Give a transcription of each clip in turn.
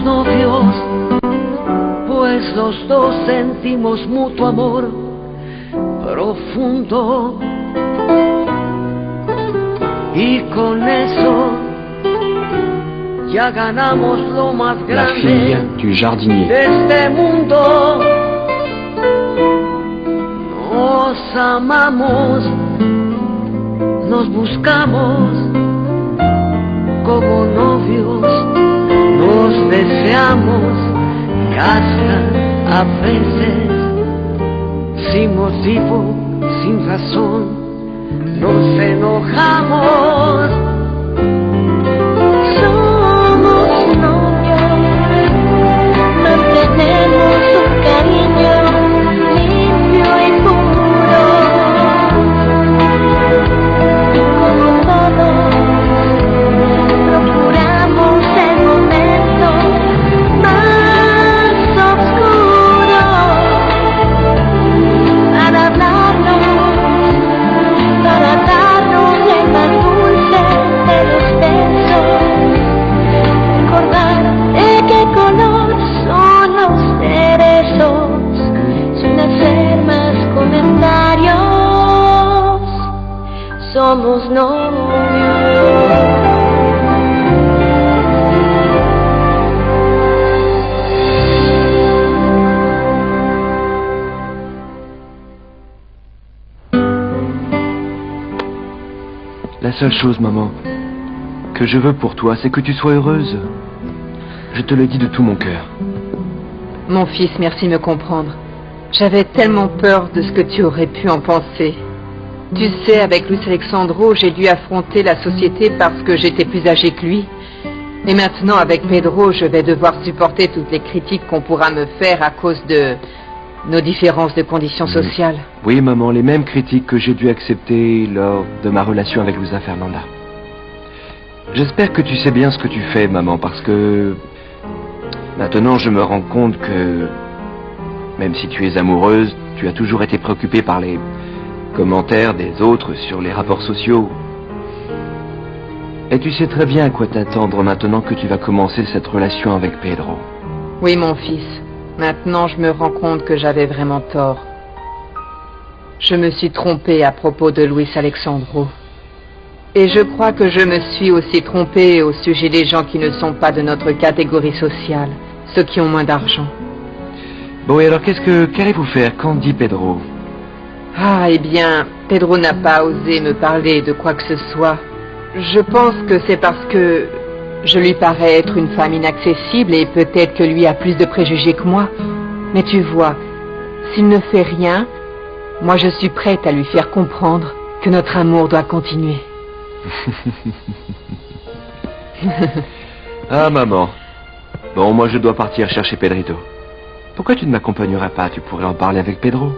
novios, pues los dos sentimos mutuo amor profundo. Y con eso ya ganamos lo más La fille grande du jardinier. de este mundo. Nos amamos, nos buscamos como novios, nos deseamos y hasta a veces sin motivo, sin razón, nos enojamos. Somos novios, nos tenemos un cariño limpio y puro. Como todos, procuramos el momento más oscuro para hablarnos, para darnos el más dulce de los besos, recordar de qué color son los cerezos, sin hacer más comentarios, somos novios. La seule chose, maman, que je veux pour toi, c'est que tu sois heureuse. Je te le dis de tout mon cœur. Mon fils, merci de me comprendre. J'avais tellement peur de ce que tu aurais pu en penser. Tu sais, avec Luis Alexandro, j'ai dû affronter la société parce que j'étais plus âgée que lui. Et maintenant, avec Pedro, je vais devoir supporter toutes les critiques qu'on pourra me faire à cause de nos différences de conditions sociales. Oui, maman, les mêmes critiques que j'ai dû accepter lors de ma relation avec Luisa Fernanda. J'espère que tu sais bien ce que tu fais, maman, parce que maintenant je me rends compte que même si tu es amoureuse, tu as toujours été préoccupée par les commentaires des autres sur les rapports sociaux. Et tu sais très bien à quoi t'attendre maintenant que tu vas commencer cette relation avec Pedro. Oui, mon fils. Maintenant, je me rends compte que j'avais vraiment tort. Je me suis trompée à propos de Luis Alexandro. Et je crois que je me suis aussi trompée au sujet des gens qui ne sont pas de notre catégorie sociale, ceux qui ont moins d'argent. Bon, et alors qu'allez-vous faire? Qu'en dit Pedro? Ah, eh bien, Pedro n'a pas osé me parler de quoi que ce soit. Je pense que c'est parce que je lui parais être une femme inaccessible et peut-être que lui a plus de préjugés que moi. Mais tu vois, s'il ne fait rien, moi je suis prête à lui faire comprendre que notre amour doit continuer. Ah, maman. Bon, moi je dois partir chercher Pedrito. Pourquoi tu ne m'accompagneras pas? Tu pourrais en parler avec Pedro.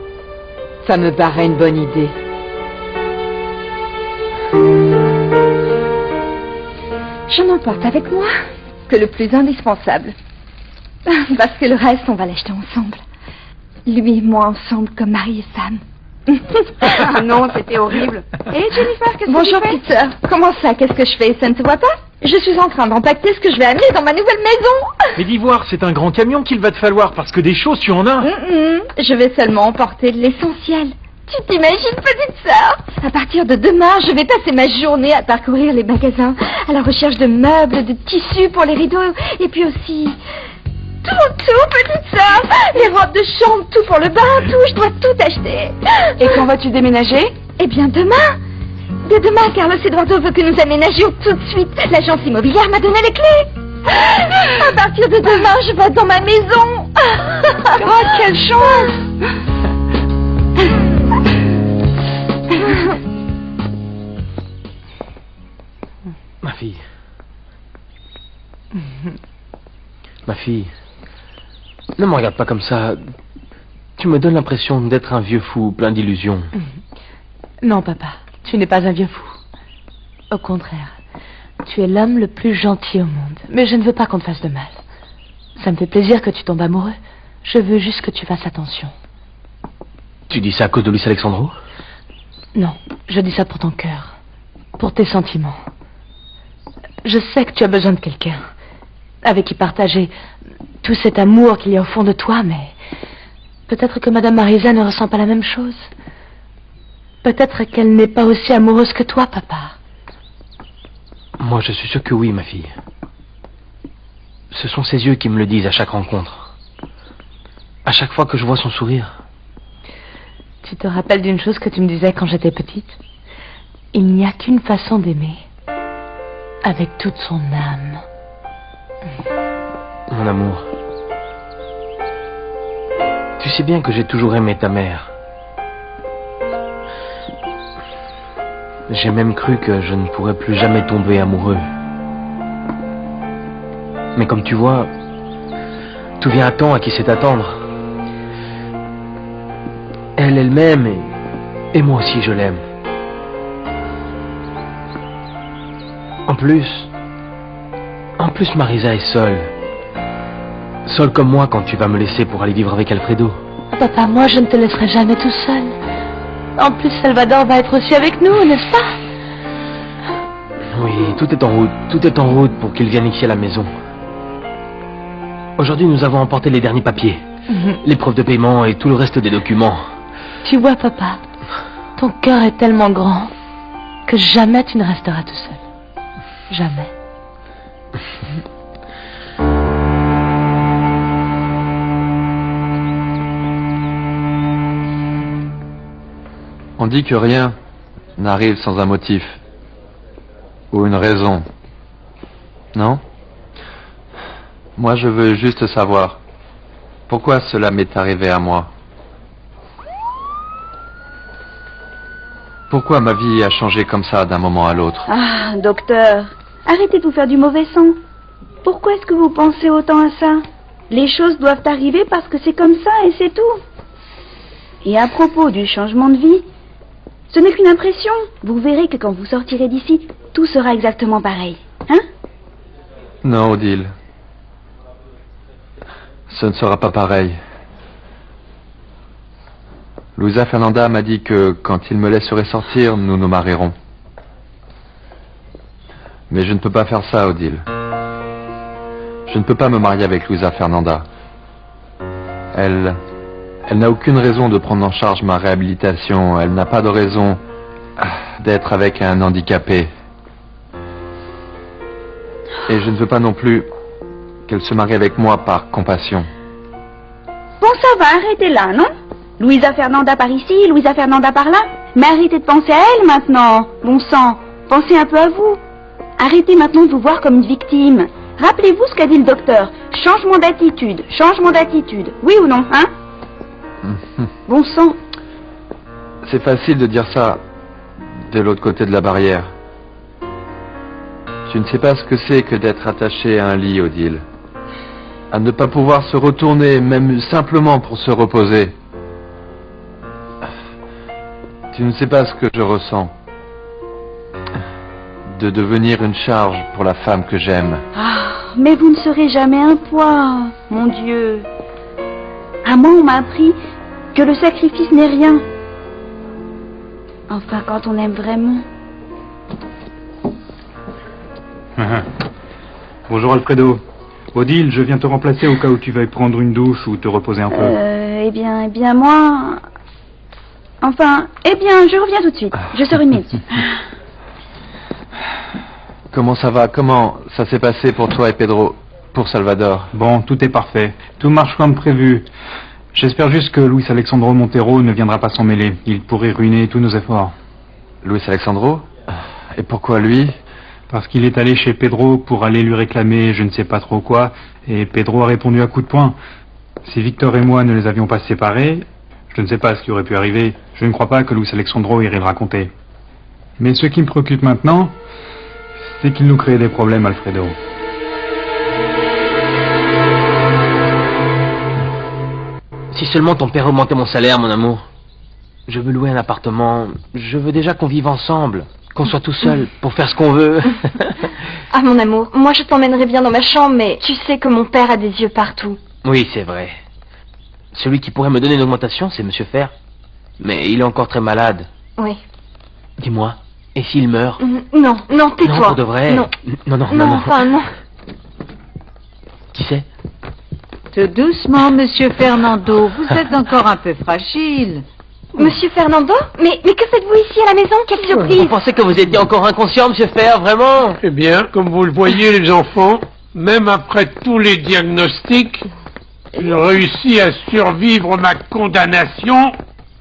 Ça me paraît une bonne idée. Je n'emporte avec moi que le plus indispensable. Parce que le reste, on va l'acheter ensemble. Lui et moi ensemble comme mari et femme. Ah non, c'était horrible. Et Jennifer, qu'est-ce que tu fais? Bonjour, petite sœur. Comment ça, qu'est-ce que je fais? Ça ne se voit pas? Je suis en train d'empaqueter ce que je vais amener dans ma nouvelle maison. Mais dis voir, c'est un grand camion qu'il va te falloir, parce que des choses, tu en as. Je vais seulement emporter de l'essentiel. Tu t'imagines, petite sœur? À partir de demain, je vais passer ma journée à parcourir les magasins, à la recherche de meubles, de tissus pour les rideaux, et puis aussi... Tout, petite sœur. Les robes de chambre, tout pour le bain, tout, je dois tout acheter. Et quand vas-tu déménager? Eh bien, demain. Dès demain, Carlos Eduardo veut que nous aménagions tout de suite. L'agence immobilière m'a donné les clés. À partir de demain, je vais dans ma maison. Oh, quelle chance! Ma fille. Ma fille. Ne me regarde pas comme ça. Tu me donnes l'impression d'être un vieux fou plein d'illusions. Non, papa, tu n'es pas un vieux fou. Au contraire, tu es l'homme le plus gentil au monde. Mais je ne veux pas qu'on te fasse de mal. Ça me fait plaisir que tu tombes amoureux. Je veux juste que tu fasses attention. Tu dis ça à cause de Luis Alexandro? Non, je dis ça pour ton cœur. Pour tes sentiments. Je sais que tu as besoin de quelqu'un. avec qui partager tout cet amour qu'il y a au fond de toi, mais peut-être que Madame Marisa ne ressent pas la même chose. Peut-être qu'elle n'est pas aussi amoureuse que toi, papa. Moi, je suis sûr que oui, ma fille. Ce sont ses yeux qui me le disent à chaque rencontre. À chaque fois que je vois son sourire. Tu te rappelles d'une chose que tu me disais quand j'étais petite? Il n'y a qu'une façon d'aimer. Avec toute son âme. Mon amour. Tu sais bien que j'ai toujours aimé ta mère. J'ai même cru que je ne pourrais plus jamais tomber amoureux. Mais comme tu vois, tout vient à temps à qui sait attendre. Elle m'aime et moi aussi je l'aime. En plus Marisa est seule. Seule comme moi quand tu vas me laisser pour aller vivre avec Alfredo. Papa, moi je ne te laisserai jamais tout seul. En plus, Salvador va être aussi avec nous, n'est-ce pas? Oui, tout est en route pour qu'il vienne ici à la maison. Aujourd'hui, nous avons emporté les derniers papiers. Les preuves de paiement et tout le reste des documents. Tu vois, papa, ton cœur est tellement grand que jamais tu ne resteras tout seul. Jamais. On dit que rien n'arrive sans un motif ou une raison. Non? Moi, je veux juste savoir pourquoi cela m'est arrivé à moi. Pourquoi ma vie a changé comme ça d'un moment à l'autre? Ah, docteur, arrêtez de vous faire du mauvais sang. Pourquoi est-ce que vous pensez autant à ça? Les choses doivent arriver parce que c'est comme ça et c'est tout. Et à propos du changement de vie, ce n'est qu'une impression. Vous verrez que quand vous sortirez d'ici, tout sera exactement pareil. Hein? Non, Odile. Ce ne sera pas pareil. Luisa Fernanda m'a dit que quand il me laisserait sortir, nous nous marierons. Mais je ne peux pas faire ça, Odile. Je ne peux pas me marier avec Luisa Fernanda. Elle n'a aucune raison de prendre en charge ma réhabilitation. Elle n'a pas de raison d'être avec un handicapé. Et je ne veux pas non plus qu'elle se marie avec moi par compassion. Bon, ça va, arrêtez là, non? Luisa Fernanda par ici, Luisa Fernanda par là. Mais arrêtez de penser à elle maintenant. Bon sang, pensez un peu à vous. Arrêtez maintenant de vous voir comme une victime. Rappelez-vous ce qu'a dit le docteur. Changement d'attitude, changement d'attitude. Oui ou non, hein? Bon sang. C'est facile de dire ça de l'autre côté de la barrière. Tu ne sais pas ce que c'est que d'être attaché à un lit, Odile. À ne pas pouvoir se retourner, même simplement pour se reposer. Tu ne sais pas ce que je ressens. De devenir une charge pour la femme que j'aime. Ah, mais vous ne serez jamais un poids, mon Dieu. À moi, on m'a appris que le sacrifice n'est rien. Enfin, quand on aime vraiment. Bonjour Alfredo. Odile, je viens te remplacer au cas où tu veuilles prendre une douche ou te reposer un peu. Eh bien, moi... Enfin, je reviens tout de suite. Je sors une minute. Comment ça va? Comment ça s'est passé pour toi et Pedro? Pour Salvador? Bon, tout est parfait. Tout marche comme prévu. J'espère juste que Luis Alexandro Montero ne viendra pas s'en mêler. Il pourrait ruiner tous nos efforts. Luis Alexandro? Et pourquoi lui? Parce qu'il est allé chez Pedro pour aller lui réclamer je ne sais pas trop quoi, et Pedro a répondu à coups de poing. Si Victor et moi ne les avions pas séparés, je ne sais pas ce qui aurait pu arriver. Je ne crois pas que Luis Alexandro irait le raconter. Mais ce qui me préoccupe maintenant, c'est qu'il nous crée des problèmes, Alfredo. Si seulement ton père augmentait mon salaire, mon amour. Je veux louer un appartement. Je veux déjà qu'on vive ensemble. Qu'on soit tout seul pour faire ce qu'on veut. Ah, mon amour, moi je t'emmènerai bien dans ma chambre, mais tu sais que mon père a des yeux partout. Oui, c'est vrai. Celui qui pourrait me donner une augmentation, c'est Monsieur Fer. Mais il est encore très malade. Oui. Dis-moi, et s'il meurt? Non, tais-toi. Non, pour de vrai. Non. Non. Enfin, non. c'est? Tout doucement, monsieur Fernando. Vous êtes encore un peu fragile. Monsieur Fernando? Mais que faites-vous ici à la maison? Quelle surprise! Vous pensez que vous étiez encore inconscient, monsieur Fer, vraiment? Eh bien, comme vous le voyez, les enfants, même après tous les diagnostics, j'ai réussi à survivre ma condamnation.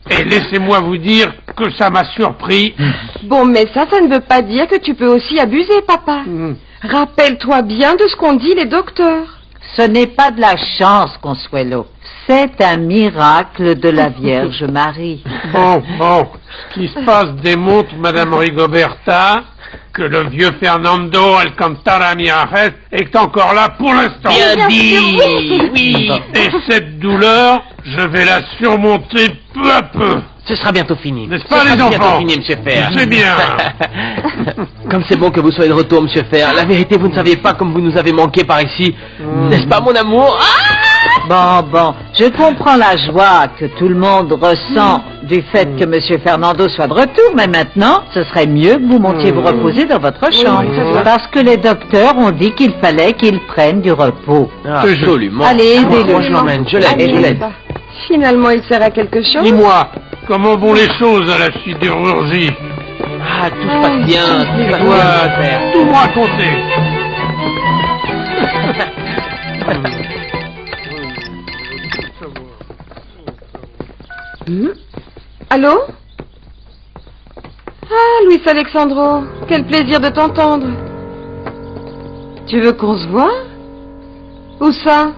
Et laissez-moi vous dire que ça m'a surpris. Bon, mais ça ne veut pas dire que tu peux aussi abuser, papa. Rappelle-toi bien de ce qu'ont dit les docteurs. Ce n'est pas de la chance, Consuelo. C'est un miracle de la Vierge Marie. Bon, ce qui se passe démontre, Madame Rigoberta, que le vieux Fernando Alcantara Miajes est encore là pour l'instant. Bien dit! Oui! Et cette douleur, je vais la surmonter peu à peu. Ce sera bientôt fini. N'est-ce pas, Ce sera les bientôt enfants? fini, monsieur Fer. C'est bien. Comme c'est bon que vous soyez de retour, monsieur Fer. La vérité, vous ne saviez pas comme vous nous avez manqué par ici. N'est-ce pas, mon amour? Bon, je comprends la joie que tout le monde ressent du fait que monsieur Fernando soit de retour, mais maintenant, ce serait mieux que vous montiez vous reposer dans votre chambre. Parce que les docteurs ont dit qu'il fallait qu'il prenne du repos. Absolument. Allez, aidez-le. Moi, je l'emmène. Je l'aide. Finalement, il sert à quelque chose. Dis-moi, comment vont les choses à la sidérurgie? Ah, tout se passe bien. Tout va bien, Toi, monsieur Fer. tout me raconter. Allô? Ah, Luis Alexandro, quel plaisir de t'entendre. Tu veux qu'on se voit? Où ça?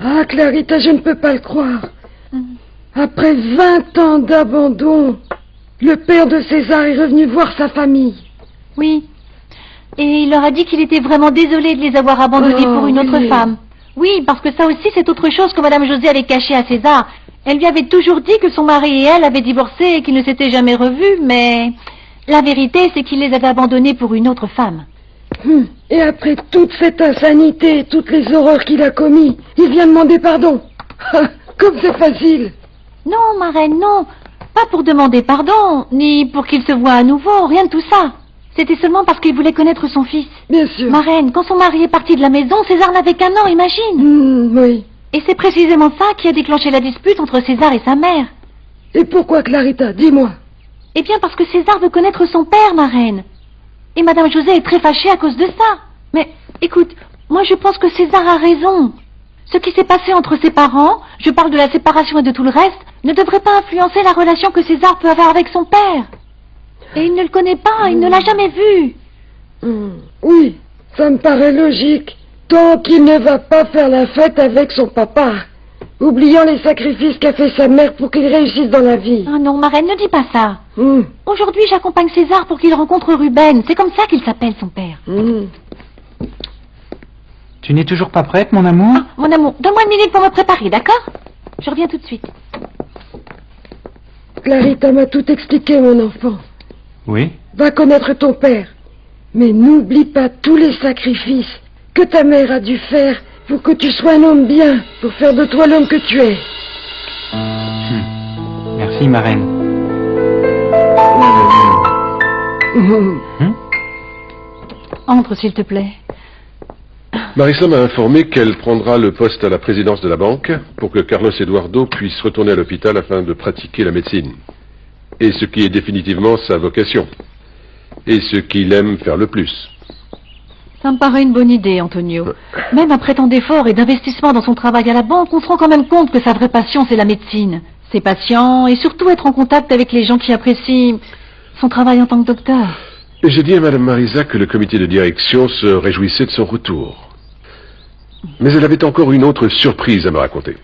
Ah, Clarita, je ne peux pas le croire. Après 20 ans d'abandon, le père de César est revenu voir sa famille. Oui. Et il leur a dit qu'il était vraiment désolé de les avoir abandonnés Oh, pour une autre oui. femme. Oui, parce que ça aussi, c'est autre chose que Madame José avait caché à César. Elle lui avait toujours dit que son mari et elle avaient divorcé et qu'ils ne s'étaient jamais revus, mais la vérité, c'est qu'il les avait abandonnés pour une autre femme. Et après toute cette insanité et toutes les horreurs qu'il a commis, il vient demander pardon. Comme c'est facile. Non, ma reine, non. Pas pour demander pardon, ni pour qu'il se voie à nouveau, rien de tout ça. C'était seulement parce qu'il voulait connaître son fils. Bien sûr. Ma reine, quand son mari est parti de la maison, César n'avait qu'un an, imagine. Oui. Et c'est précisément ça qui a déclenché la dispute entre César et sa mère. Et pourquoi, Clarita? Dis-moi. Eh bien, parce que César veut connaître son père, ma reine. Et Madame José est très fâchée à cause de ça. Mais, écoute, moi je pense que César a raison. Ce qui s'est passé entre ses parents, je parle de la séparation et de tout le reste, ne devrait pas influencer la relation que César peut avoir avec son père. Et il ne le connaît pas, il ne l'a jamais vu. Oui, ça me paraît logique. Tant qu'il ne va pas faire la fête avec son papa, oubliant les sacrifices qu'a fait sa mère pour qu'il réussisse dans la vie. Ah non, ma reine, ne dis pas ça. Aujourd'hui, j'accompagne César pour qu'il rencontre Ruben. C'est comme ça qu'il s'appelle, son père. Tu n'es toujours pas prête, mon amour? Ah, mon amour, donne-moi une minute pour me préparer, d'accord? Je reviens tout de suite. Clarita m'a tout expliqué, mon enfant. Oui. Va connaître ton père. Mais n'oublie pas tous les sacrifices que ta mère a dû faire pour que tu sois un homme bien, pour faire de toi l'homme que tu es. Merci, ma reine. Entre, s'il te plaît. Marissa m'a informé qu'elle prendra le poste à la présidence de la banque pour que Carlos Eduardo puisse retourner à l'hôpital afin de pratiquer la médecine. Et ce qui est définitivement sa vocation. Et ce qu'il aime faire le plus. Ça me paraît une bonne idée, Antonio. Même après tant d'efforts et d'investissement dans son travail à la banque, on se rend quand même compte que sa vraie passion, c'est la médecine. C'est patient et surtout être en contact avec les gens qui apprécient son travail en tant que docteur. Et j'ai dit à Madame Marisa que le comité de direction se réjouissait de son retour. Mais elle avait encore une autre surprise à me raconter.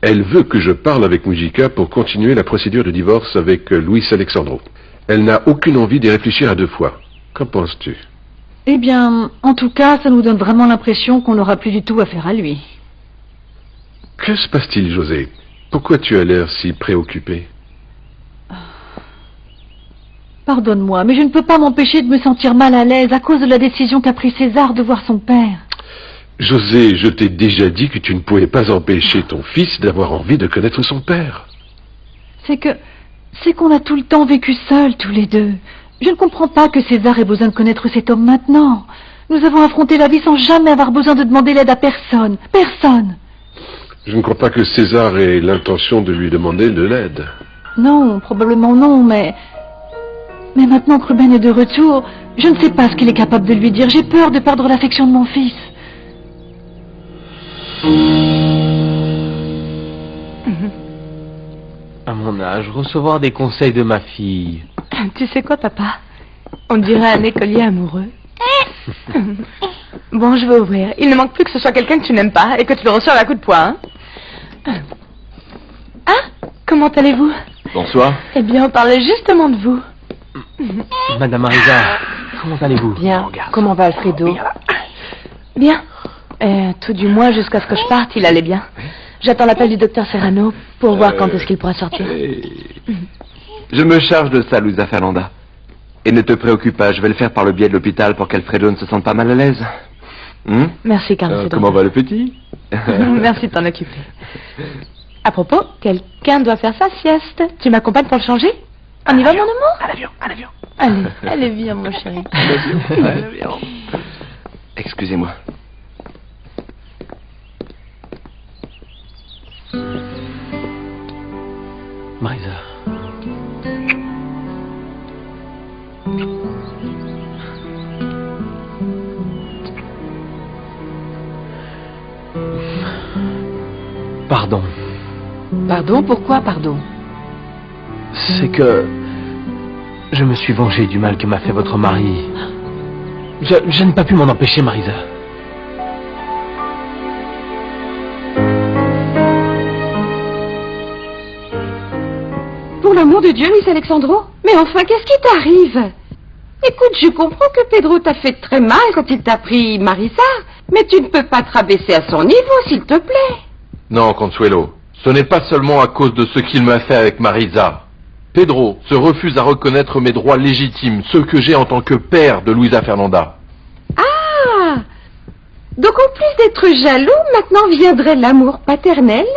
Elle veut que je parle avec Mujica pour continuer la procédure de divorce avec Luis Alexandro. Elle n'a aucune envie d'y réfléchir à deux fois. Qu'en penses-tu? Eh bien, en tout cas, ça nous donne vraiment l'impression qu'on n'aura plus du tout affaire à lui. Que se passe-t-il, José? Pourquoi tu as l'air si préoccupé? Pardonne-moi, mais je ne peux pas m'empêcher de me sentir mal à l'aise à cause de la décision qu'a pris César de voir son père. José, je t'ai déjà dit que tu ne pouvais pas empêcher ton fils d'avoir envie de connaître son père. C'est qu'on a tout le temps vécu seuls, tous les deux. Je ne comprends pas que César ait besoin de connaître cet homme maintenant. Nous avons affronté la vie sans jamais avoir besoin de demander l'aide à personne. Personne. Je ne crois pas que César ait l'intention de lui demander de l'aide. Non, probablement non, mais maintenant que Ruben est de retour, je ne sais pas ce qu'il est capable de lui dire. J'ai peur de perdre l'affection de mon fils. À mon âge, recevoir des conseils de ma fille. Tu sais quoi, papa? On dirait un écolier amoureux. Bon, je vais ouvrir. Il ne manque plus que ce soit quelqu'un que tu n'aimes pas et que tu le reçoives à coup de poing. Ah, comment allez-vous? Bonsoir. Eh bien, on parlait justement de vous. Madame Marisa, comment allez-vous? Bien. Comment va Alfredo? Bien. Tout du moins, jusqu'à ce que je parte, il allait bien. J'attends l'appel du docteur Serrano pour voir quand est-ce qu'il pourra sortir. Je me charge de ça, Luisa Fernanda. Et ne te préoccupe pas, je vais le faire par le biais de l'hôpital pour qu'Alfredo ne se sente pas mal à l'aise. Merci, Carlos. Comment va le petit? Merci de t'en occuper. À propos, quelqu'un doit faire sa sieste. Tu m'accompagnes pour le changer? On y va, mon amour? À l'avion, à l'avion. Allez, viens, mon chéri. À l'avion. Excusez-moi. Marisa. Pardon. Pardon? Pourquoi pardon? C'est que je me suis vengé du mal que m'a fait votre mari. Je n'ai pas pu m'en empêcher, Marisa. Pour l'amour de Dieu, Luis Alexandro. Mais enfin, qu'est-ce qui t'arrive? Écoute, je comprends que Pedro t'a fait très mal quand il t'a pris Marisa, mais tu ne peux pas te rabaisser à son niveau, s'il te plaît. Non, Consuelo, ce n'est pas seulement à cause de ce qu'il m'a fait avec Marisa. Pedro se refuse à reconnaître mes droits légitimes, ceux que j'ai en tant que père de Luisa Fernanda. Ah! Donc en plus d'être jaloux, maintenant viendrait l'amour paternel?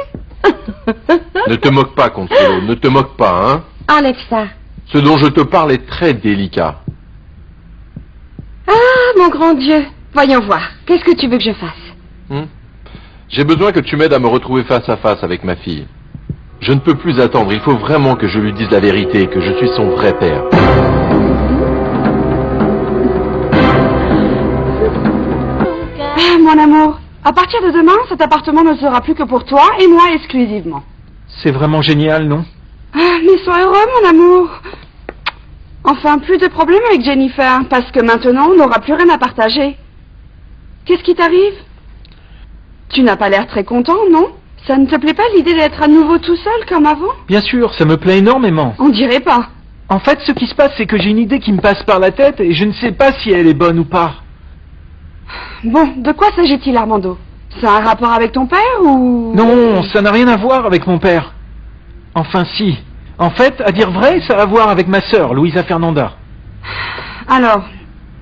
Ne te moque pas, Consuelo, ne te moque pas, hein? Enlève ça. Ce dont je te parle est très délicat. Ah, mon grand Dieu. Voyons voir. Qu'est-ce que tu veux que je fasse? J'ai besoin que tu m'aides à me retrouver face à face avec ma fille. Je ne peux plus attendre, il faut vraiment que je lui dise la vérité, que je suis son vrai père. Mon amour, à partir de demain, cet appartement ne sera plus que pour toi et moi exclusivement. C'est vraiment génial, non? Ah, mais sois heureux, mon amour. Enfin, plus de problème avec Jennifer, parce que maintenant, on n'aura plus rien à partager. Qu'est-ce qui t'arrive? Tu n'as pas l'air très content, non? Ça ne te plaît pas l'idée d'être à nouveau tout seul comme avant? Bien sûr, ça me plaît énormément. On dirait pas. En fait, ce qui se passe, c'est que j'ai une idée qui me passe par la tête et je ne sais pas si elle est bonne ou pas. Bon, de quoi s'agit-il, Armando? Ça a un rapport avec ton père ou... Non, ça n'a rien à voir avec mon père. Enfin, si. En fait, à dire vrai, ça a à voir avec ma sœur, Luisa Fernanda. Alors,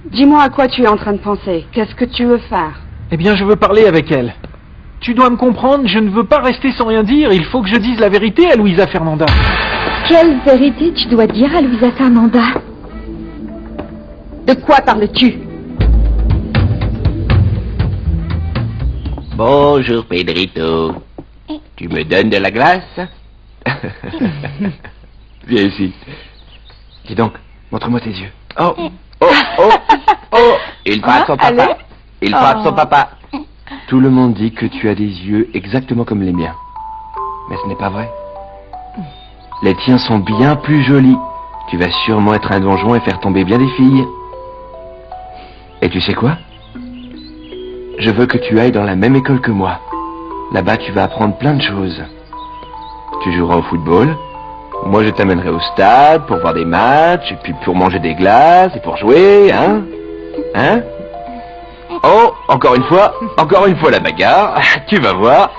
dis-moi à quoi tu es en train de penser. Qu'est-ce que tu veux faire? Eh bien, je veux parler avec elle. Tu dois me comprendre, je ne veux pas rester sans rien dire. Il faut que je dise la vérité à Luisa Fernanda. Quelle vérité tu dois dire à Luisa Fernanda? De quoi parles-tu? Bonjour, Pedrito. Tu me donnes de la glace? Viens ici. Dis donc, montre-moi tes yeux. Oh, oh, oh, oh. Il frappe son papa. Il frappe son papa. Tout le monde dit que tu as des yeux exactement comme les miens. Mais ce n'est pas vrai. Les tiens sont bien plus jolis. Tu vas sûrement être un donjon et faire tomber bien des filles. Et tu sais quoi? Je veux que tu ailles dans la même école que moi. Là-bas, tu vas apprendre plein de choses. Tu joueras au football. Moi, je t'amènerai au stade pour voir des matchs, et puis pour manger des glaces, et pour jouer, hein? Hein? Oh, encore une fois la bagarre. Tu vas voir.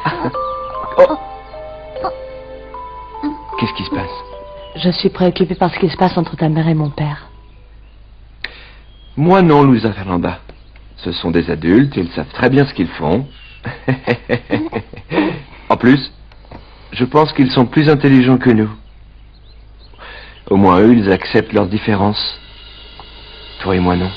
Oh. Qu'est-ce qui se passe? Je suis préoccupée par ce qui se passe entre ta mère et mon père. Moi non, Luisa Fernanda. Ce sont des adultes et ils savent très bien ce qu'ils font. En plus, je pense qu'ils sont plus intelligents que nous. Au moins eux, ils acceptent leurs différences. Toi et moi, non.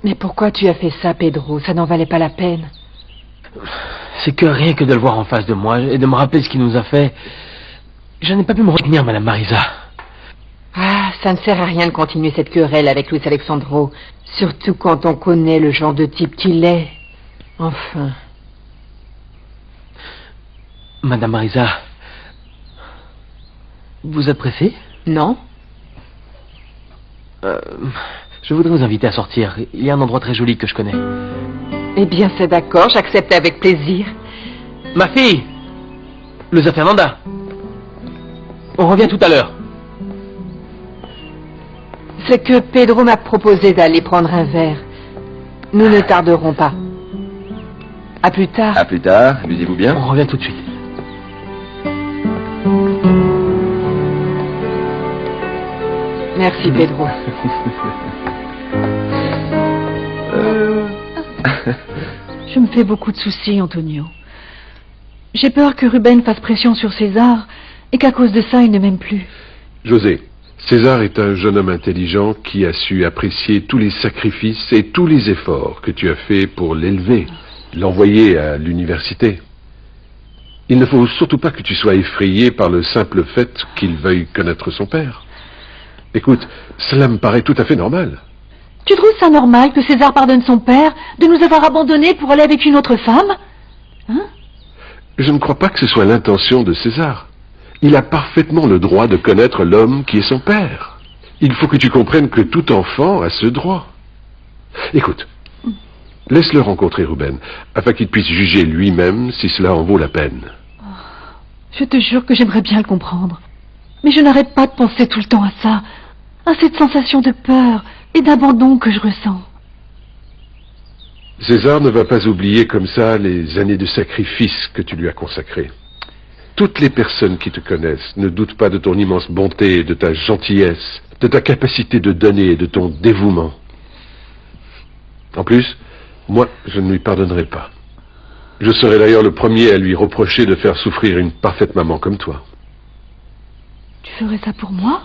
Mais pourquoi tu as fait ça, Pedro? Ça n'en valait pas la peine. C'est que rien que de le voir en face de moi et de me rappeler ce qu'il nous a fait. Je n'ai pas pu me retenir, Madame Marisa. Ah, ça ne sert à rien de continuer cette querelle avec Luis Alexandro. Surtout quand on connaît le genre de type qu'il est. Enfin. Madame Marisa, vous êtes pressée? Non? Je voudrais vous inviter à sortir. Il y a un endroit très joli que je connais. Eh bien, c'est d'accord, j'accepte avec plaisir. Ma fille, Luisa Fernanda. On revient tout à l'heure. C'est que Pedro m'a proposé d'aller prendre un verre. Nous ne tarderons pas. À plus tard. À plus tard, amusez-vous bien. On revient tout de suite. Merci, Pedro. Je me fais beaucoup de soucis, Antonio. J'ai peur que Ruben fasse pression sur César et qu'à cause de ça, il ne m'aime plus. José, César est un jeune homme intelligent qui a su apprécier tous les sacrifices et tous les efforts que tu as faits pour l'élever, l'envoyer à l'université. Il ne faut surtout pas que tu sois effrayé par le simple fait qu'il veuille connaître son père. Écoute, cela me paraît tout à fait normal. Tu trouves ça normal que César pardonne son père de nous avoir abandonnés pour aller avec une autre femme? Hein? Je ne crois pas que ce soit l'intention de César. Il a parfaitement le droit de connaître l'homme qui est son père. Il faut que tu comprennes que tout enfant a ce droit. Écoute, laisse-le rencontrer Ruben, afin qu'il puisse juger lui-même si cela en vaut la peine. Je te jure que j'aimerais bien le comprendre. Mais je n'arrête pas de penser tout le temps à ça, à cette sensation de peur et d'abandon que je ressens. César ne va pas oublier comme ça les années de sacrifice que tu lui as consacrées. Toutes les personnes qui te connaissent ne doutent pas de ton immense bonté, de ta gentillesse, de ta capacité de donner et de ton dévouement. En plus, moi, je ne lui pardonnerai pas. Je serai d'ailleurs le premier à lui reprocher de faire souffrir une parfaite maman comme toi. Tu ferais ça pour moi?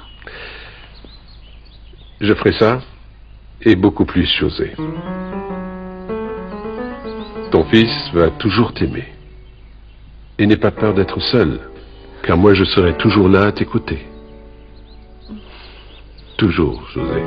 Je ferai ça, et beaucoup plus, José. Ton fils va toujours t'aimer. Et n'aie pas peur d'être seul, car moi je serai toujours là à t'écouter. Toujours, José.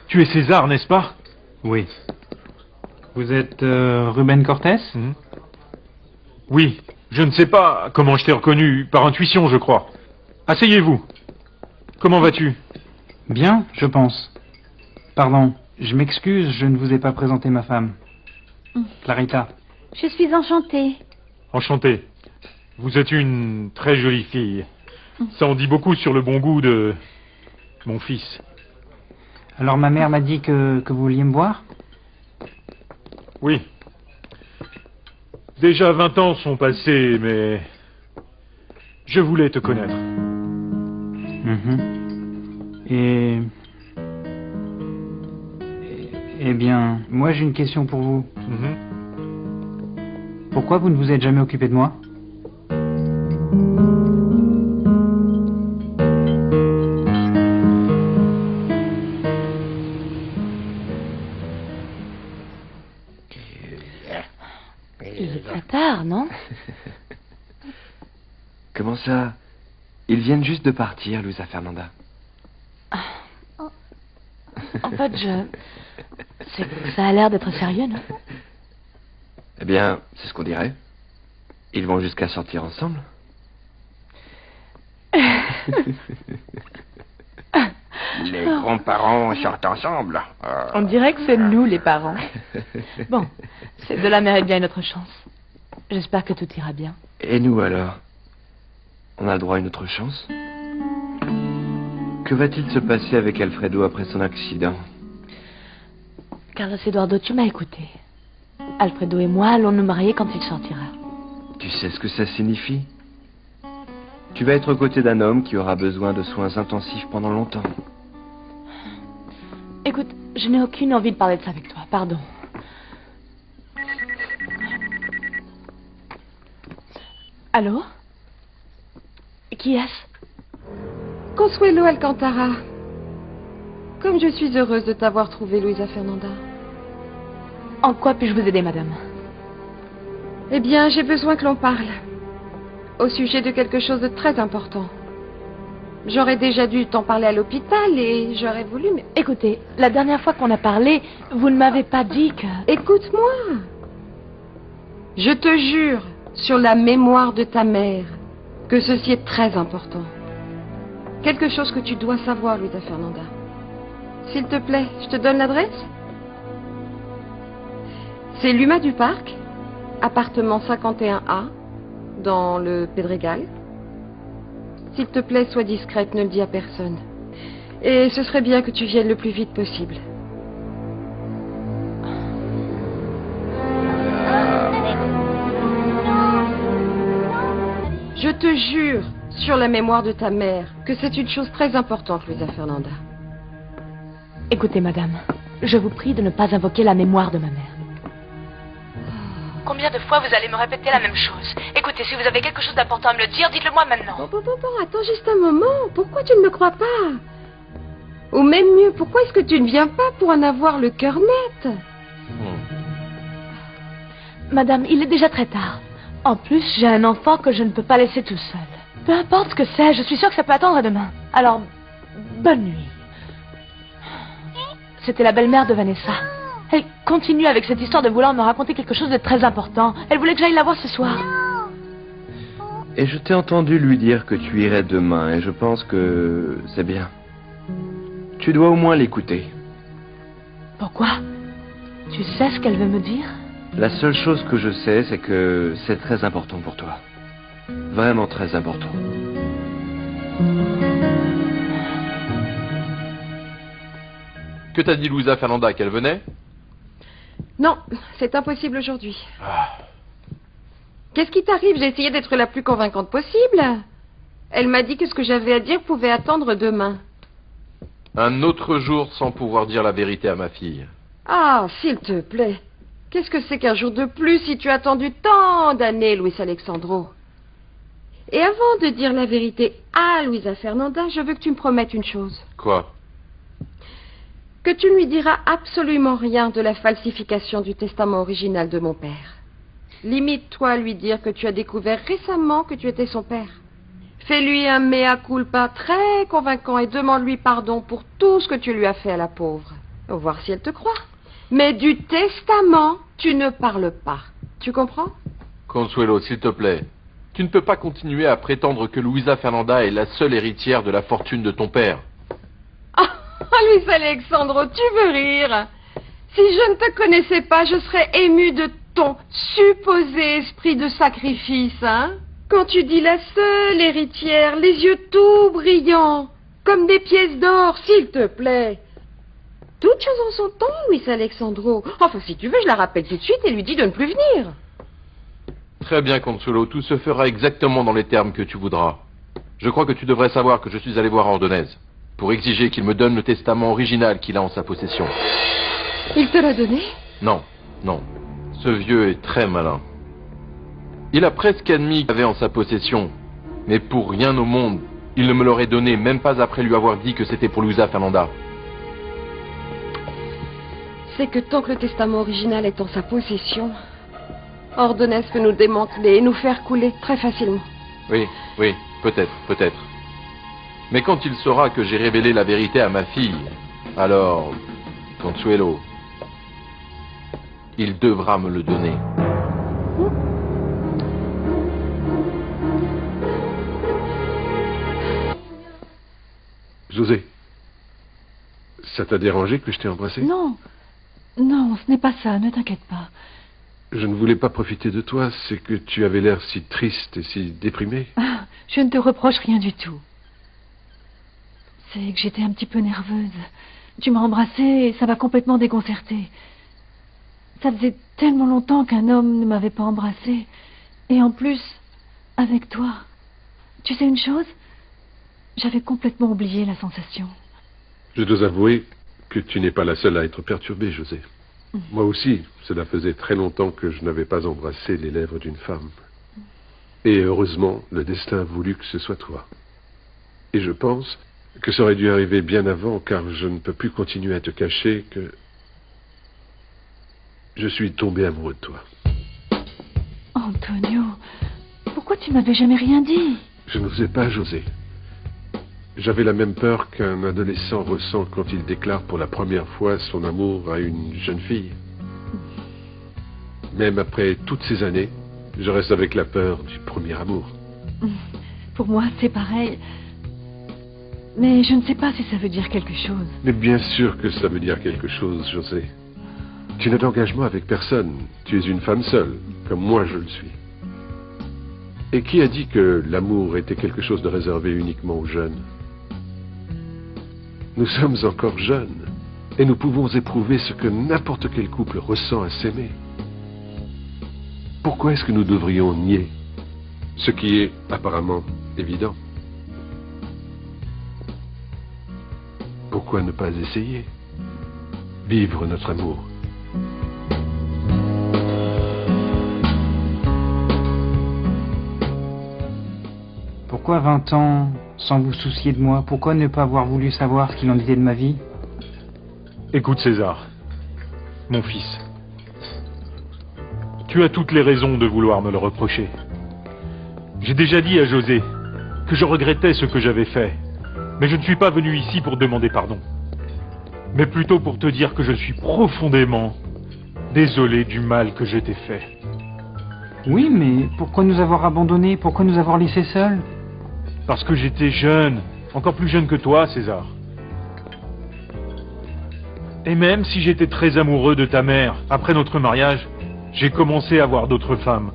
Tu es César, n'est-ce pas? Oui. Vous êtes Ruben Cortés? Oui. Je ne sais pas comment je t'ai reconnu, par intuition, je crois. Asseyez-vous. Comment vas-tu? Bien, je pense. Pardon, je m'excuse, je ne vous ai pas présenté ma femme. Clarita. Je suis enchantée. Enchanté. Vous êtes une très jolie fille. Ça en dit beaucoup sur le bon goût de mon fils. Alors ma mère m'a dit que vous vouliez me voir? Oui. Déjà 20 ans sont passés, mais je voulais te connaître. Et... Eh bien, moi j'ai une question pour vous. Pourquoi vous ne vous êtes jamais occupé de moi? Il est très tard, non? Comment ça? Ils viennent juste de partir, Luisa Fernanda. En fait, ça a l'air d'être sérieux, non? Eh bien, c'est ce qu'on dirait. Ils vont jusqu'à sortir ensemble. Les grands-parents sortent ensemble. On dirait que c'est nous, les parents. Bon, ces deux-là méritent bien une autre chance. J'espère que tout ira bien. Et nous alors? On a le droit à une autre chance? Que va-t-il se passer avec Alfredo après son accident? Carlos Eduardo, tu m'as écouté. Alfredo et moi allons nous marier quand il sortira. Tu sais ce que ça signifie? Tu vas être aux côtés d'un homme qui aura besoin de soins intensifs pendant longtemps. Écoute, je n'ai aucune envie de parler de ça avec toi, pardon. Allô? Qui est-ce? Consuelo Alcantara. Comme je suis heureuse de t'avoir trouvé, Luisa Fernanda. En quoi puis-je vous aider, madame? Eh bien, j'ai besoin que l'on parle. Au sujet de quelque chose de très important. J'aurais déjà dû t'en parler à l'hôpital et j'aurais voulu, mais... Écoutez, la dernière fois qu'on a parlé, vous ne m'avez pas dit que... Écoute-moi. Je te jure, sur la mémoire de ta mère, que ceci est très important. Quelque chose que tu dois savoir, Luisa Fernanda. S'il te plaît, je te donne l'adresse. C'est l'Huma du Parc, appartement 51A, dans le Pedregal. S'il te plaît, sois discrète, ne le dis à personne. Et ce serait bien que tu viennes le plus vite possible. Je te jure, sur la mémoire de ta mère, que c'est une chose très importante, Luisa Fernanda. Écoutez, madame, je vous prie de ne pas invoquer la mémoire de ma mère. Combien de fois vous allez me répéter la même chose? Écoutez, si vous avez quelque chose d'important à me le dire, dites-le moi maintenant. Bon, attends juste un moment. Pourquoi tu ne me crois pas? Ou même mieux, pourquoi est-ce que tu ne viens pas pour en avoir le cœur net? Madame, il est déjà très tard. En plus, j'ai un enfant que je ne peux pas laisser tout seul. Peu importe ce que c'est, je suis sûre que ça peut attendre à demain. Alors, bonne nuit. C'était la belle-mère de Vanessa. Elle continue avec cette histoire de vouloir me raconter quelque chose de très important. Elle voulait que j'aille la voir ce soir. Et je t'ai entendu lui dire que tu irais demain, et je pense que c'est bien. Tu dois au moins l'écouter. Pourquoi? Tu sais ce qu'elle veut me dire? La seule chose que je sais, c'est que c'est très important pour toi. Vraiment très important. Que t'as dit Luisa Fernanda, qu'elle venait? Non, c'est impossible aujourd'hui. Qu'est-ce qui t'arrive? J'ai essayé d'être la plus convaincante possible. Elle m'a dit que ce que j'avais à dire pouvait attendre demain. Un autre jour sans pouvoir dire la vérité à ma fille. Ah, s'il te plaît. Qu'est-ce que c'est qu'un jour de plus si tu as attendu tant d'années, Luis Alexandro? Et avant de dire la vérité à Luisa Fernanda, je veux que tu me promettes une chose. Quoi? Que tu ne lui diras absolument rien de la falsification du testament original de mon père. Limite-toi à lui dire que tu as découvert récemment que tu étais son père. Fais-lui un mea culpa très convaincant et demande-lui pardon pour tout ce que tu lui as fait à la pauvre. Au voir si elle te croit. Mais du testament, tu ne parles pas. Tu comprends? Consuelo, s'il te plaît. Tu ne peux pas continuer à prétendre que Luisa Fernanda est la seule héritière de la fortune de ton père. Luis Alexandro, tu veux rire? Si je ne te connaissais pas, je serais émue de ton supposé esprit de sacrifice, hein? Quand tu dis la seule héritière, les yeux tout brillants, comme des pièces d'or, s'il te plaît. Toute chose en son temps, Luis Alexandro. Enfin, si tu veux, je la rappelle tout de suite et lui dis de ne plus venir. Très bien, Consuelo, tout se fera exactement dans les termes que tu voudras. Je crois que tu devrais savoir que je suis allé voir Ordonez pour exiger qu'il me donne le testament original qu'il a en sa possession. Il te l'a donné? Non, non. Ce vieux est très malin. Il a presque admis qu'il avait en sa possession, mais pour rien au monde, il ne me l'aurait donné, même pas après lui avoir dit que c'était pour Luisa Fernanda. C'est que tant que le testament original est en sa possession, Ordonez peut nous démanteler et nous faire couler très facilement. Oui, oui, peut-être, peut-être. Mais quand il saura que j'ai révélé la vérité à ma fille, alors, Consuelo, il devra me le donner. José, ça t'a dérangé que je t'ai embrassé? Non, non, ce n'est pas ça, ne t'inquiète pas. Je ne voulais pas profiter de toi, c'est que tu avais l'air si triste et si déprimé. Ah, je ne te reproche rien du tout. C'est que j'étais un petit peu nerveuse. Tu m'as embrassée et ça m'a complètement déconcertée. Ça faisait tellement longtemps qu'un homme ne m'avait pas embrassée. Et en plus, avec toi. Tu sais une chose? J'avais complètement oublié la sensation. Je dois avouer que tu n'es pas la seule à être perturbée, José. Moi aussi, cela faisait très longtemps que je n'avais pas embrassé les lèvres d'une femme. Et heureusement, le destin a voulu que ce soit toi. Et je pense que ça aurait dû arriver bien avant, car je ne peux plus continuer à te cacher que je suis tombé amoureux de toi. Antonio, pourquoi tu m'avais jamais rien dit? Je n'osais pas, José. J'avais la même peur qu'un adolescent ressent quand il déclare pour la première fois son amour à une jeune fille. Même après toutes ces années, je reste avec la peur du premier amour. Pour moi, c'est pareil. Mais je ne sais pas si ça veut dire quelque chose. Mais bien sûr que ça veut dire quelque chose, José. Tu n'as d'engagement avec personne. Tu es une femme seule, comme moi je le suis. Et qui a dit que l'amour était quelque chose de réservé uniquement aux jeunes? Nous sommes encore jeunes, et nous pouvons éprouver ce que n'importe quel couple ressent à s'aimer. Pourquoi est-ce que nous devrions nier ce qui est apparemment évident? Pourquoi ne pas essayer? Vivre notre amour. Pourquoi 20 ans sans vous soucier de moi? Pourquoi ne pas avoir voulu savoir ce qu'il en était de ma vie? Écoute César, mon fils. Tu as toutes les raisons de vouloir me le reprocher. J'ai déjà dit à José que je regrettais ce que j'avais fait, mais je ne suis pas venu ici pour demander pardon, mais plutôt pour te dire que je suis profondément désolé du mal que je t'ai fait. Oui, mais pourquoi nous avoir abandonnés? Pourquoi nous avoir laissés seuls? Parce que j'étais jeune, encore plus jeune que toi, César. Et même si j'étais très amoureux de ta mère, après notre mariage, j'ai commencé à voir d'autres femmes.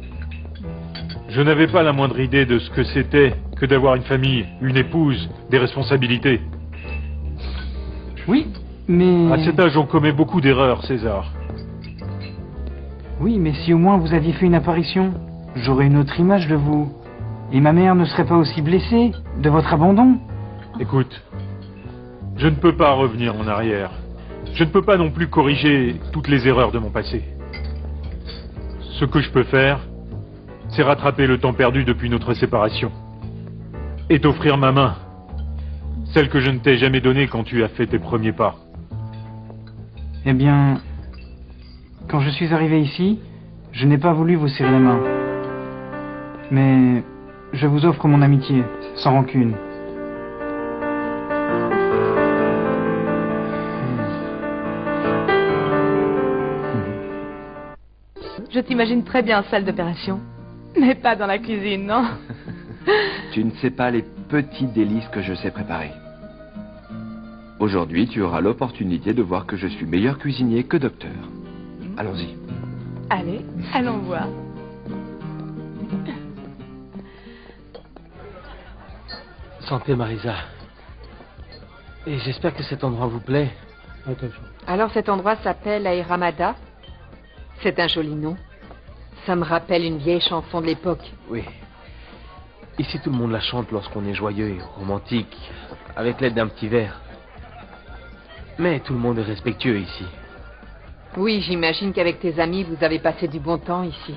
Je n'avais pas la moindre idée de ce que c'était que d'avoir une famille, une épouse, des responsabilités. Oui, mais... À cet âge, on commet beaucoup d'erreurs, César. Oui, mais si au moins vous aviez fait une apparition, j'aurais une autre image de vous. Et ma mère ne serait pas aussi blessée de votre abandon. Écoute, je ne peux pas revenir en arrière. Je ne peux pas non plus corriger toutes les erreurs de mon passé. Ce que je peux faire, c'est rattraper le temps perdu depuis notre séparation. Et t'offrir ma main. Celle que je ne t'ai jamais donnée quand tu as fait tes premiers pas. Eh bien, quand je suis arrivé ici, je n'ai pas voulu vous serrer la main. Mais je vous offre mon amitié, sans rancune. Je t'imagine très bien en salle d'opération. Mais pas dans la cuisine, non? Tu ne sais pas les petits délices que je sais préparer. Aujourd'hui, tu auras l'opportunité de voir que je suis meilleur cuisinier que docteur. Allons-y. Allez, allons voir. Santé, Marisa. Et j'espère que cet endroit vous plaît. Alors cet endroit s'appelle Airamada. C'est un joli nom. Ça me rappelle une vieille chanson de l'époque. Oui. Ici, tout le monde la chante lorsqu'on est joyeux et romantique, avec l'aide d'un petit verre. Mais tout le monde est respectueux ici. Oui, j'imagine qu'avec tes amis, vous avez passé du bon temps ici.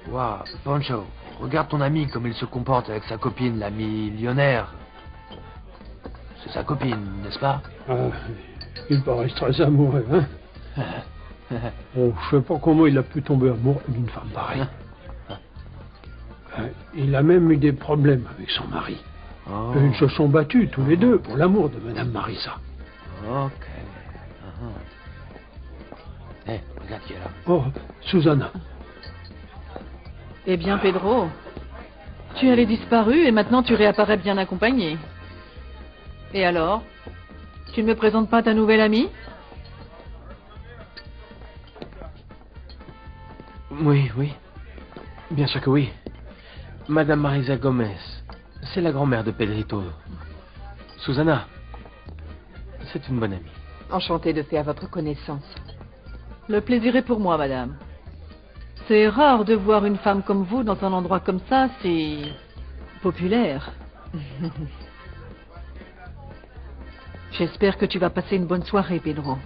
Waouh, Pancho, regarde ton ami comme il se comporte avec sa copine, la millionnaire. C'est sa copine, n'est-ce pas? Il paraît très amoureux, hein. Bon, je sais pas comment il a pu tomber amoureux d'une femme pareille. Il a même eu des problèmes avec son mari. Oh. Ils se sont battus tous les deux pour l'amour de Madame Marisa. Ok. Hé, regarde qui est là. Oh, Susanna. Eh bien, Pedro, tu allais disparu et maintenant tu réapparais bien accompagné. Et alors? Tu ne me présentes pas ta nouvelle amie? Oui, oui. Bien sûr que oui. Madame Marisa Gomez, c'est la grand-mère de Pedrito. Susana, c'est une bonne amie. Enchantée de faire votre connaissance. Le plaisir est pour moi, madame. C'est rare de voir une femme comme vous dans un endroit comme ça, c'est populaire. J'espère que tu vas passer une bonne soirée, Pedro.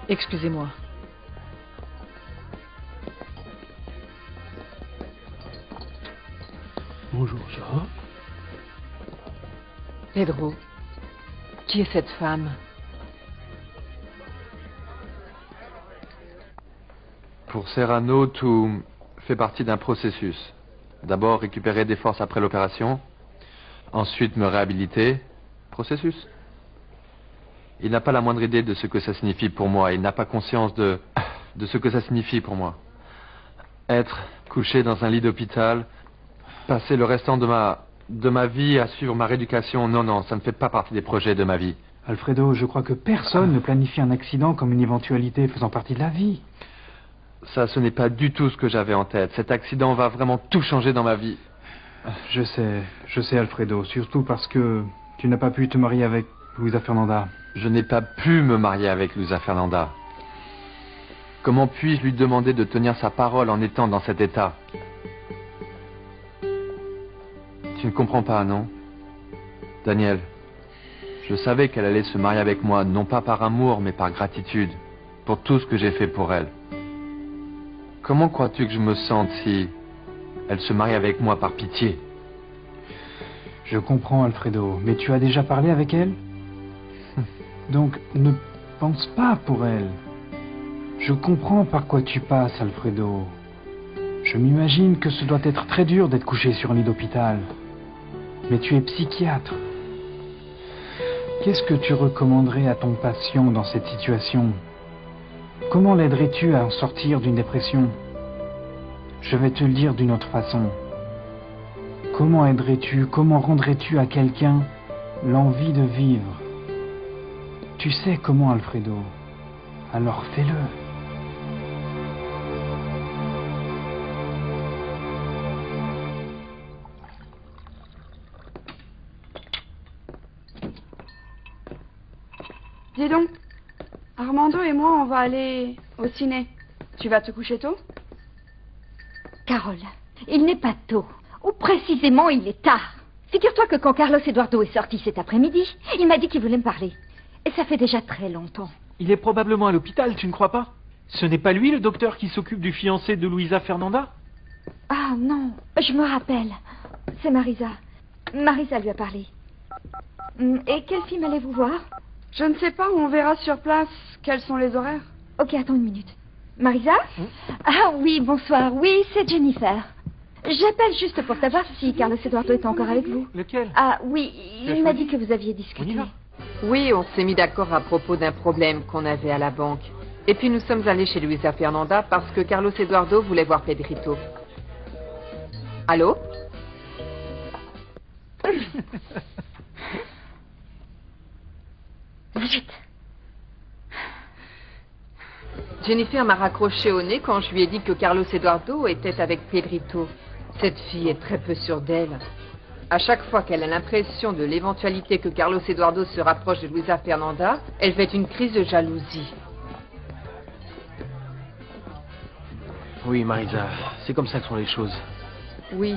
Excusez-moi. Bonjour, ça va? Pedro, qui est cette femme? Pour Serrano, tout fait partie d'un processus. D'abord récupérer des forces après l'opération, ensuite me réhabiliter. Processus. Il n'a pas la moindre idée de ce que ça signifie pour moi. Il n'a pas conscience de ce que ça signifie pour moi. Être couché dans un lit d'hôpital, passer le restant de ma vie à suivre ma rééducation, non, ça ne fait pas partie des projets de ma vie. Alfredo, je crois que personne ne planifie un accident comme une éventualité faisant partie de la vie. Ça, ce n'est pas du tout ce que j'avais en tête. Cet accident va vraiment tout changer dans ma vie. Je sais Alfredo, surtout parce que tu n'as pas pu te marier avec Luisa Fernanda. Je n'ai pas pu me marier avec Luisa Fernanda. Comment puis-je lui demander de tenir sa parole en étant dans cet état? Tu ne comprends pas, non? Daniel, je savais qu'elle allait se marier avec moi, non pas par amour, mais par gratitude, pour tout ce que j'ai fait pour elle. Comment crois-tu que je me sente si elle se marie avec moi par pitié? Je comprends, Alfredo, mais tu as déjà parlé avec elle? Donc, ne pense pas pour elle. Je comprends par quoi tu passes, Alfredo. Je m'imagine que ce doit être très dur d'être couché sur un lit d'hôpital. Mais tu es psychiatre. Qu'est-ce que tu recommanderais à ton patient dans cette situation? Comment l'aiderais-tu à en sortir d'une dépression? Je vais te le dire d'une autre façon. Comment aiderais-tu, comment rendrais-tu à quelqu'un l'envie de vivre? Tu sais comment, Alfredo. Alors fais-le. Dis donc, Armando et moi, on va aller au ciné. Tu vas te coucher tôt? Carole, il n'est pas tôt. Ou précisément, il est tard. Figure-toi que quand Carlos Eduardo est sorti cet après-midi, il m'a dit qu'il voulait me parler. Et ça fait déjà très longtemps. Il est probablement à l'hôpital, tu ne crois pas? Ce n'est pas lui le docteur qui s'occupe du fiancé de Luisa Fernanda? Ah non, je me rappelle. C'est Marisa. Marisa lui a parlé. Et quel film allez-vous voir? Je ne sais pas, on verra sur place. Quels sont les horaires? Ok, attends une minute. Marisa? Ah oui, bonsoir. Oui, c'est Jennifer. J'appelle juste pour savoir si Carlos Eduardo est encore avec vous. Lequel? Ah oui, il m'a dit que vous aviez discuté. Oui, on s'est mis d'accord à propos d'un problème qu'on avait à la banque. Et puis nous sommes allés chez Luisa Fernanda parce que Carlos Eduardo voulait voir Pedrito. Allô? Vite. Jennifer m'a raccroché au nez quand je lui ai dit que Carlos Eduardo était avec Pedrito. Cette fille est très peu sûre d'elle. À chaque fois qu'elle a l'impression de l'éventualité que Carlos Eduardo se rapproche de Luisa Fernanda, elle fait une crise de jalousie. Oui, Marisa, c'est comme ça que sont les choses. Oui.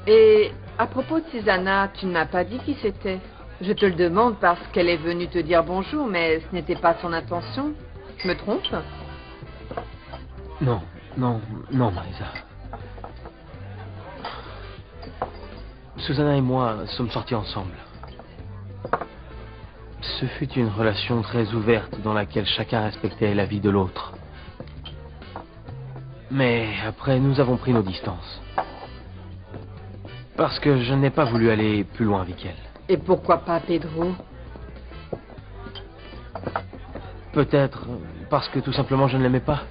Et à propos de Susanna, tu ne m'as pas dit qui c'était. Je te le demande parce qu'elle est venue te dire bonjour, mais ce n'était pas son intention. Je me trompe? Non, Marisa. Susanna et moi sommes sortis ensemble. Ce fut une relation très ouverte dans laquelle chacun respectait la vie de l'autre. Mais après, nous avons pris nos distances. Parce que je n'ai pas voulu aller plus loin avec elle. Et pourquoi pas Pedro? Peut-être parce que tout simplement je ne l'aimais pas.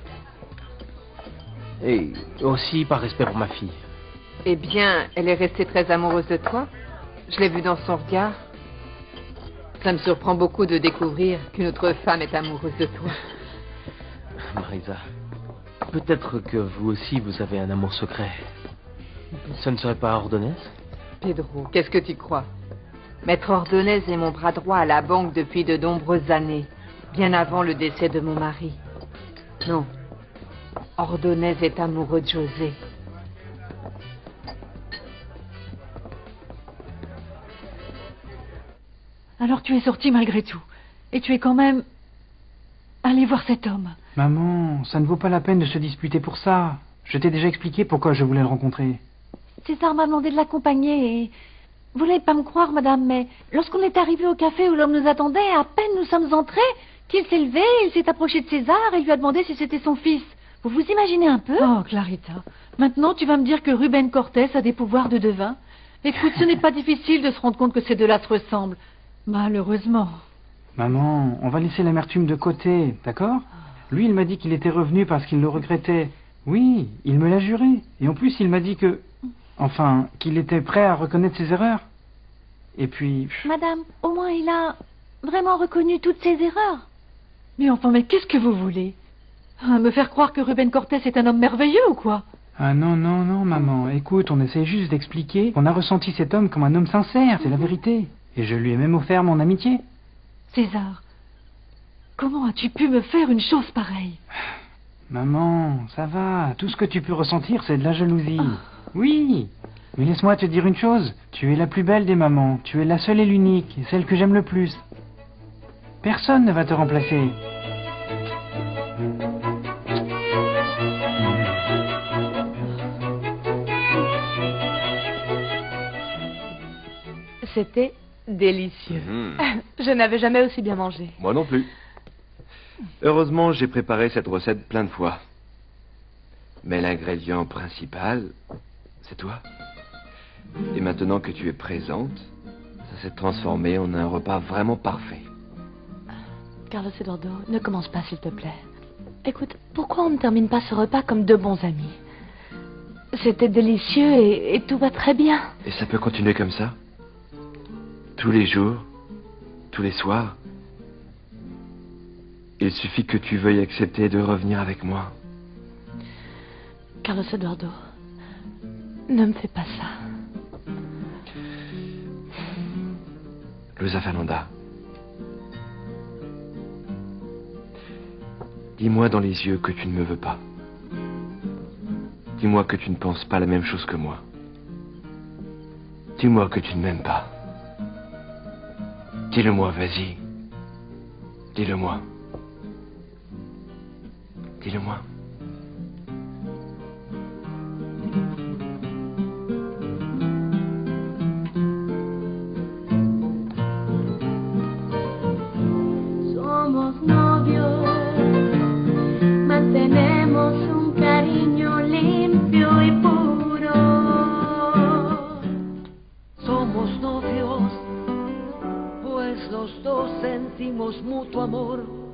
Et aussi par respect pour ma fille. Eh bien, elle est restée très amoureuse de toi. Je l'ai vu dans son regard. Ça me surprend beaucoup de découvrir qu'une autre femme est amoureuse de toi. Marisa, Peut-être que vous aussi, vous avez un amour secret. Ce ne serait pas Ordonez? Pedro, qu'est-ce que tu crois? Maître Ordonez est mon bras droit à la banque depuis de nombreuses années, bien avant le décès de mon mari. Non, Ordonez est amoureux de José. Alors tu es sorti malgré tout. Et tu es quand même allé voir cet homme. Maman, ça ne vaut pas la peine de se disputer pour ça. Je t'ai déjà expliqué pourquoi je voulais le rencontrer. César m'a demandé de l'accompagner et... Vous n'allez pas me croire, madame, mais lorsqu'on est arrivé au café où l'homme nous attendait, à peine nous sommes entrés, qu'il s'est levé, il s'est approché de César et lui a demandé si c'était son fils. Vous vous imaginez un peu? Oh, Clarita, maintenant tu vas me dire que Ruben Cortés a des pouvoirs de devin? Écoute, ce n'est pas difficile de se rendre compte que ces deux-là se ressemblent. Malheureusement. Maman, on va laisser l'amertume de côté, d'accord? Lui, il m'a dit qu'il était revenu parce qu'il le regrettait. Oui, il me l'a juré. Et en plus, il m'a dit que... Enfin, qu'il était prêt à reconnaître ses erreurs. Et puis... Madame, au moins il a vraiment reconnu toutes ses erreurs. Mais enfin, mais qu'est-ce que vous voulez? Me faire croire que Ruben Cortés est un homme merveilleux ou quoi? Ah non, non, non, maman. Écoute, on essaie juste d'expliquer qu'on a ressenti cet homme comme un homme sincère, c'est la vérité. Et je lui ai même offert mon amitié. César, comment as-tu pu me faire une chose pareille? Maman, ça va. Tout ce que tu peux ressentir, c'est de la jalousie. Oui, mais laisse-moi te dire une chose. Tu es la plus belle des mamans. Tu es la seule et l'unique, et celle que j'aime le plus. Personne ne va te remplacer. C'était délicieux. Je n'avais jamais aussi bien mangé. Moi non plus. Heureusement, j'ai préparé cette recette plein de fois. Mais l'ingrédient principal, c'est toi. Et maintenant que tu es présente, ça s'est transformé en un repas vraiment parfait. Carlos Eduardo, ne commence pas s'il te plaît. Écoute, pourquoi on ne termine pas ce repas comme deux bons amis? C'était délicieux et tout va très bien. Et ça peut continuer comme ça? Tous les jours, tous les soirs. Il suffit que tu veuilles accepter de revenir avec moi. Carlos Eduardo, ne me fais pas ça. Luisa Fernanda, dis-moi dans les yeux que tu ne me veux pas. Dis-moi que tu ne penses pas la même chose que moi. Dis-moi que tu ne m'aimes pas. Dis-le-moi, vas-y. Dis-le-moi. Dis-le-moi. Somos novios, mantenemos un cariño limpio y puro. Somos novios, pues los dos sentimos mutuo amor.